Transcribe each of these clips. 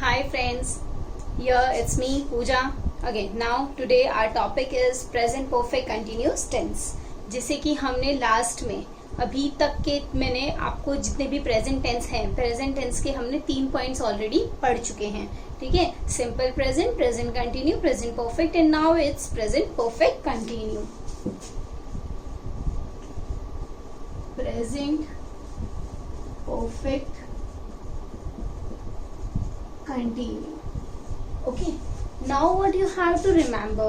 Hi friends, here it's me Pooja again. Now today our topic is present perfect continuous tense. जैसे कि हमने last में अभी तक के मैंने आपको जितने भी प्रेजेंट टेंस हैं, प्रेजेंट टेंस के हमने 3 पॉइंट्स ऑलरेडी पढ़ चुके हैं. ठीक है, simple present, present continue, present perfect and now it's present perfect continue. Present perfect continue. Okay, now what you have to remember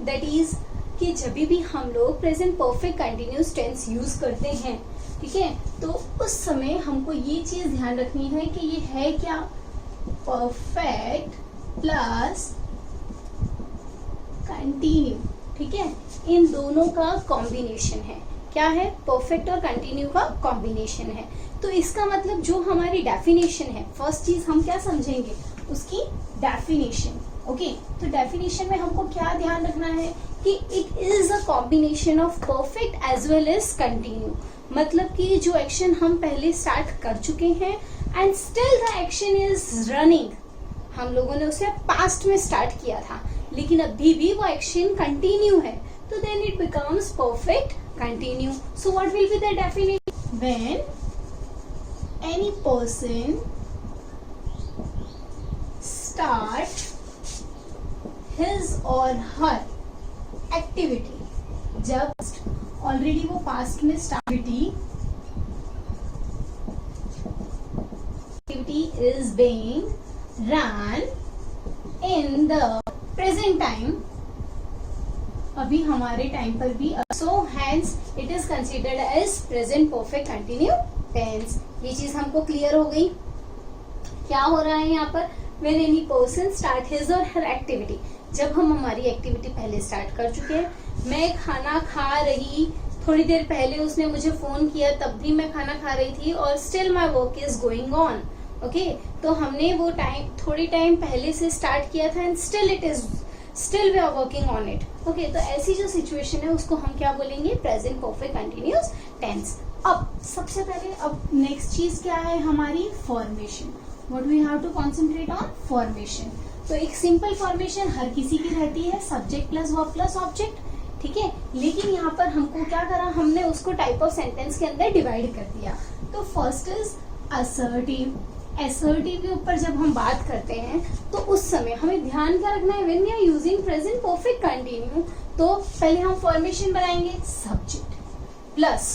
that is कि जब भी हम लोग present perfect continuous tense use करते हैं, ठीक है, तो उस समय हमको ये चीज ध्यान रखनी है कि ये है क्या, परफेक्ट प्लस कंटिन्यू. ठीक है, इन दोनों का कॉम्बिनेशन है. क्या है? परफेक्ट और कंटिन्यू का कॉम्बिनेशन है. तो इसका मतलब जो हमारी डेफिनेशन है, फर्स्ट चीज हम क्या समझेंगे, उसकी डेफिनेशन. ओके, तो डेफिनेशन में हमको क्या ध्यान रखना है कि it is a combination of perfect as well as continue. मतलब कि जो एक्शन हम पहले स्टार्ट कर चुके हैं and still the action is running. हम लोगों ने उसे पास्ट में स्टार्ट किया था लेकिन अभी भी वो एक्शन कंटिन्यू है, तो then it becomes perfect continue. So what will be the definition? When any person start his or her activity, जब already वो past में activity is being run in the present time, अभी हमारे time पर भी, so hence it is considered as present perfect continue tense. ये चीज हमको क्लियर हो गई. क्या हो रहा है यहाँ पर, when any person start his और हर एक्टिविटी, जब हम हमारी एक्टिविटी पहले स्टार्ट कर चुके हैं. मैं खाना खा रही, थोड़ी देर पहले उसने मुझे फोन किया, तब भी मैं खाना खा रही थी और still my work is going on. Okay, तो हमने वो टाइम थोड़ी टाइम पहले से स्टार्ट किया था and still we are working on it. Okay, तो ऐसी जो सिचुएशन है उसको हम क्या बोलेंगे, प्रेजेंट परफेक्ट कंटिन्यूस टेंस. अब सबसे पहले अब नेक्स्ट चीज क्या है हमारी, formation. What we have to concentrate on, formation. तो एक सिंपल फॉर्मेशन हर किसी की रहती है, subject plus verb plus object. ठीक है, लेकिन यहाँ पर हमको क्या करा, हमने उसको टाइप ऑफ सेंटेंस के अंदर डिवाइड कर दिया. तो फर्स्ट इज असर्टिव. असर्टिव के ऊपर जब हम बात करते हैं तो उस समय हमें ध्यान क्या रखना है, when we are using present perfect continue, तो पहले हम फॉर्मेशन बनाएंगे सब्जेक्ट प्लस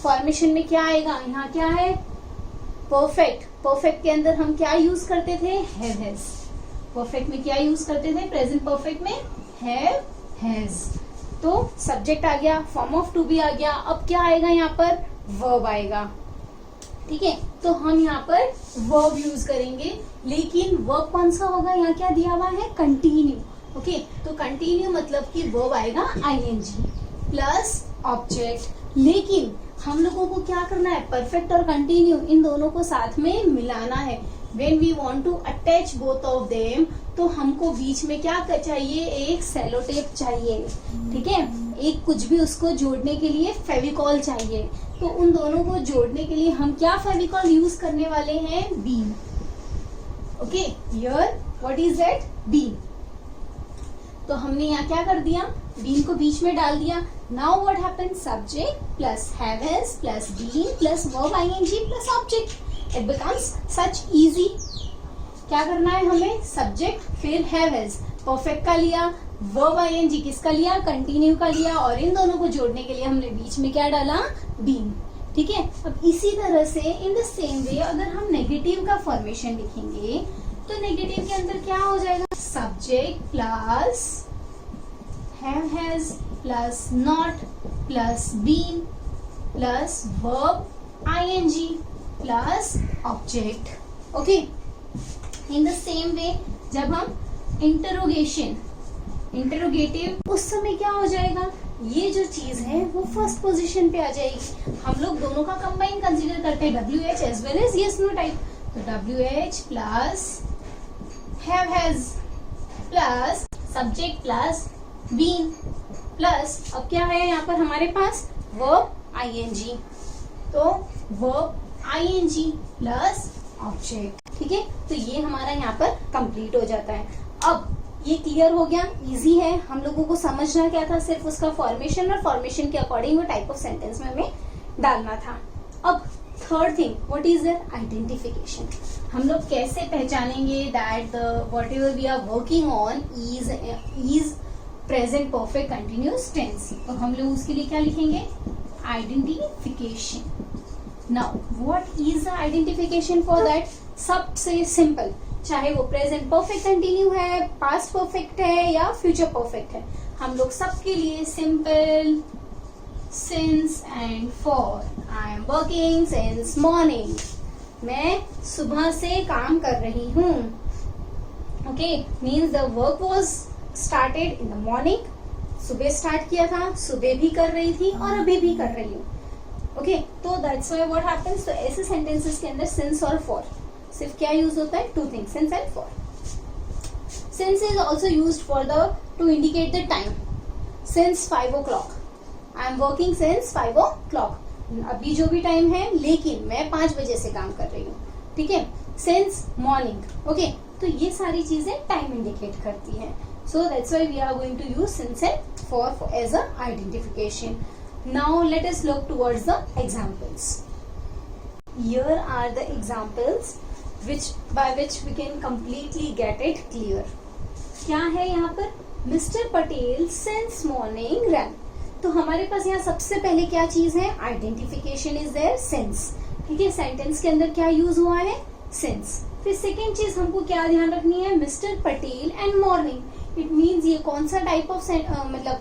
फॉर्मेशन में क्या आएगा, यहाँ क्या है, परफेक्ट. परफेक्ट के अंदर हम क्या यूज करते थे, हैव हैज. परफेक्ट में क्या यूज करते थे, प्रेजेंट परफेक्ट में हैव हैज. तो सब्जेक्ट आ गया, फॉर्म ऑफ टू बी आ गया. अब क्या आएगा यहाँ पर, वर्ब आएगा. ठीक है, तो हम यहाँ पर वर्ब यूज करेंगे, लेकिन वर्ब कौन सा होगा, यहाँ क्या दिया हुआ है, कंटिन्यू. ओके, तो कंटिन्यू मतलब कि वर्ब आएगा आईएनजी प्लस ऑब्जेक्ट. लेकिन हम लोगों को क्या करना है, परफेक्ट और कंटिन्यू इन दोनों को साथ में मिलाना है. When we want to attach both of them, तो हमको बीच में क्या चाहिए, एक सेलो टेप चाहिए. ठीक है, एक कुछ भी उसको जोड़ने के लिए फेविकॉल चाहिए. तो उन दोनों को जोड़ने के लिए हम क्या फेविकॉल यूज करने वाले हैं, beam. Okay, here what is that, beam. तो हमने यहाँ क्या कर दिया, बीम को बीच में डाल दिया. Now what happened, subject plus have has plus been plus verb ING plus object. It becomes such easy. क्या करना है हमें, सब्जेक्ट फिर हैव हैज, परफेक्ट का लिया, वर्ब आईएनजी किसका लिया, कंटिन्यू का लिया, और इन दोनों को जोड़ने के लिए हमने बीच में क्या डाला, बीम. ठीक है, अब इसी तरह से इन द सेम वे अगर हम नेगेटिव का फॉर्मेशन लिखेंगे तो नेगेटिव के अंदर क्या हो जाएगा, subject plus have has plus not plus been plus verb ING plus object. Okay, in the same way जब हम इंटरोगेटिव, उस समय क्या हो जाएगा, ये जो चीज है वो फर्स्ट पोजीशन पे आ जाएगी. हम लोग दोनों का कंबाइन कंसीडर करते हैं, W H as well as yes no type. तो W H plus have has plus subject plus been plus, अब क्या है यहाँ पर हमारे पास, वर्ब आईएनजी. तो वर्ब आईएनजी प्लस ऑब्जेक्ट. ठीक है, तो ये हमारा यहाँ पर कंप्लीट हो जाता है। अब ये क्लियर हो गया, इजी है, हम लोगों को समझना क्या था, सिर्फ उसका फॉर्मेशन और फॉर्मेशन के अकॉर्डिंग वो टाइप ऑफ सेंटेंस में हमें डालना था। अब third thing, what is there, identification. हम लोग कैसे पहचानेंगे that the whatever we are working on is present perfect continuous tense. तो हम लोग उसके लिए क्या लिखेंगे, identification. Now what is the identification for that, सबसे सिंपल, चाहे वो प्रेजेंट परफेक्ट कंटिन्यू है, पास्ट परफेक्ट है या फ्यूचर परफेक्ट है, हम लोग सबके लिए simple since and for. I am working since morning, मैं सुबह से काम कर रही हूँ। Okay, means the work was started in the morning, सुबह स्टार्ट किया था, सुबह भी कर रही थी और अभी भी कर रही हूँ। ओके, तो दैट्स व्हाई व्हाट हैपेंस, तो ऐसे सेंटेंसेस के अंदर सिंस और फॉर सिर्फ क्या यूज होता है, two things, since and for. Since is also used for the two indicate the time, since 5 o'clock, I am working since 5 o'clock, अभी जो भी टाइम है लेकिन मैं 5 बजे से काम कर रही हूँ। ठीक है, सिंस मॉर्निंग। ओके, तो ये सारी चीजें टाइम इंडिकेट करती हैं। So that's why we are going to use since and for as a identification. Now let us look towards the examples. Here are the examples by which we can completely get it clear. क्या है यहाँ पर, mister Patel since morning run. तो हमारे पास यहाँ सबसे पहले क्या चीज है, आइडेंटिफिकेशन इज देयर, सिंस। ठीक है, सेंटेंस के अंदर क्या यूज हुआ है, सिंस। फिर सेकेंड चीज हमको क्या ध्यान रखनी है, mister Patel and morning. It means ये कौन सा टाइप ऑफ मतलब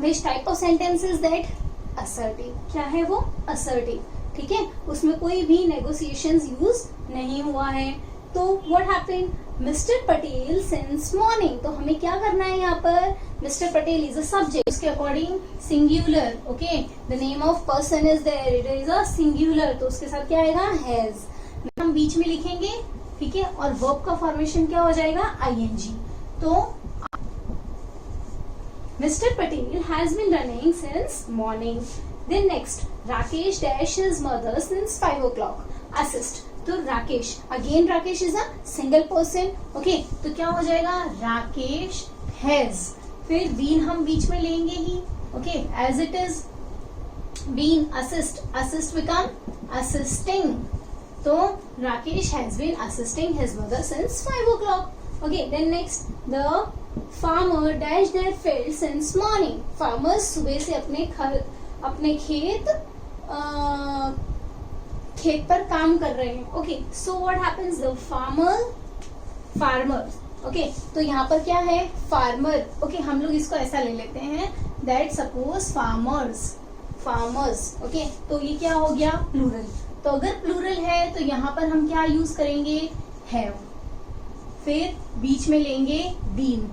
which type of sentence is that, assertive. क्या है वो, असर्टिव। ठीक है, उसमें कोई भी नेगोशिएशंस यूज नहीं हुआ है। तो what happened, mister Patel since morning. तो हमें क्या करना है यहाँ पर, mister Patel is a subject, उसके according singular. Okay, the name of person is there, it is a singular, तो उसके साथ क्या आएगा, हैज। हम बीच में लिखेंगे, ठीक है, और वर्ब का फॉर्मेशन क्या हो जाएगा, आईएनजी। तो mister Patel has been running since morning. Then next, Rakesh dash his mother since 5 o'clock. Assist. तो Rakesh, again Rakesh is a single person. Okay, तो क्या हो जाएगा, राकेश हैज, फिर बीन हम बीच में लेंगे ही। Okay, as it is been, assist, assist become assisting. तो Rakesh has been assisting his mother since 5 o'clock. Okay, then next, the farmer dash their field since morning. Farmers सुबह से अपने खेत पर काम कर रहे हैं। Okay, so what happens, the farmer. Okay, तो यहाँ पर क्या है, फार्मर। ओके, हम लोग इसको ऐसा ले लेते हैं दैट सपोज फार्मर्स। ओके, तो ये क्या हो गया, प्लूरल। तो अगर प्लूरल है तो यहाँ पर हम क्या यूज करेंगे, हैव, फिर बीच में लेंगे बीन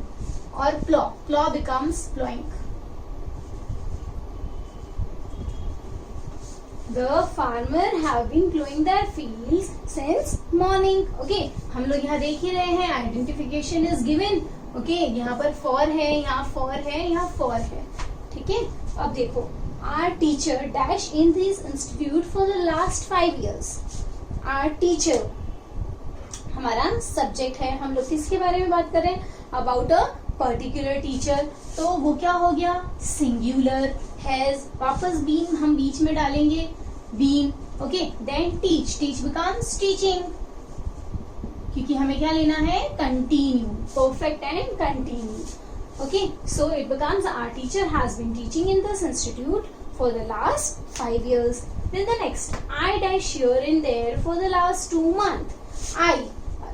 और plough becomes ploughing. The farmer have been plowing their fields since morning. Okay, हम लोग यहाँ देख ही रहे हैं, आइडेंटिफिकेशन इज गिवन। ओके, यहाँ पर फॉर है, यहाँ फॉर है, यहाँ फॉर है। ठीक है, अब देखो, our teacher dash in this institute for the last 5 years. Our teacher हमारा सब्जेक्ट है, हम लोग किसके बारे में बात कर रहे हैं, अबाउट अ पर्टिकुलर टीचर। तो वो क्या हो गया, सिंगुलर, हैज, वापस बीन हम बीच में डालेंगे, been. Okay, then teach becomes teaching, क्योंकि हमें क्या लेना है, continue, perfect and continue. Okay, so it becomes our teacher has been teaching in this institute for the last 5 years. Then the next, I dash here and there for the last 2 months. I,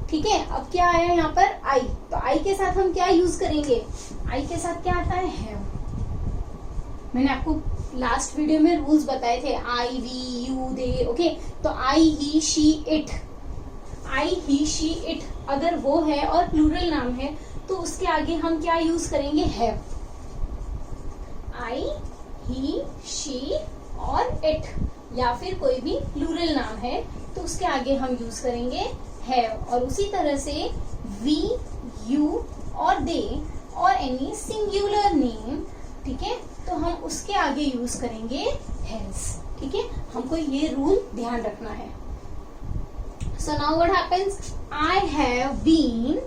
ठीक है, अब क्या आया यहाँ पर, आई। तो आई के साथ हम क्या यूज करेंगे, आई के साथ क्या आता है, हैव। मैंने आपको लास्ट वीडियो में रूल्स बताए थे, I, we, you, they. Okay, तो I, he, she, it, I, he, she, it अगर वो है और प्लूरल नाम है तो उसके आगे हम क्या यूज करेंगे, हैव। आई, ही, शी और इट, या फिर कोई भी प्लूरल नाम है तो उसके आगे हम यूज करेंगे हैव। और उसी तरह से वी, यू और दे और एनी सिंगुलर नेम, ठीक है, तो हम उसके आगे यूज करेंगे हैज। ठीक है, हमको ये रूल ध्यान रखना है। So now what happens? I have been,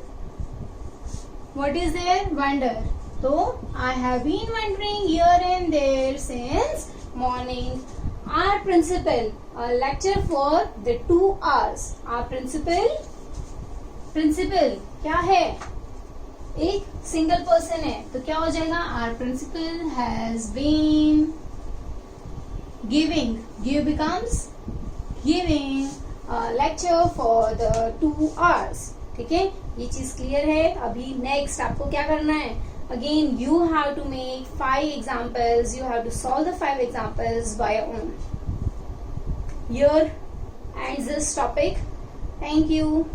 what is there? Wander. So I have been wandering here and there since morning. Our principal, a lecture for the 2 hours. Our principal क्या है? एक single person है, तो क्या हो जाएगा? Our principal has been giving. Give becomes giving a lecture for the 2 hours. ठीक है, ये चीज क्लियर है. अभी नेक्स्ट आपको क्या करना है? Again, you have to make 5 examples. You have to solve the 5 examples by your own. Here ends this topic. Thank you.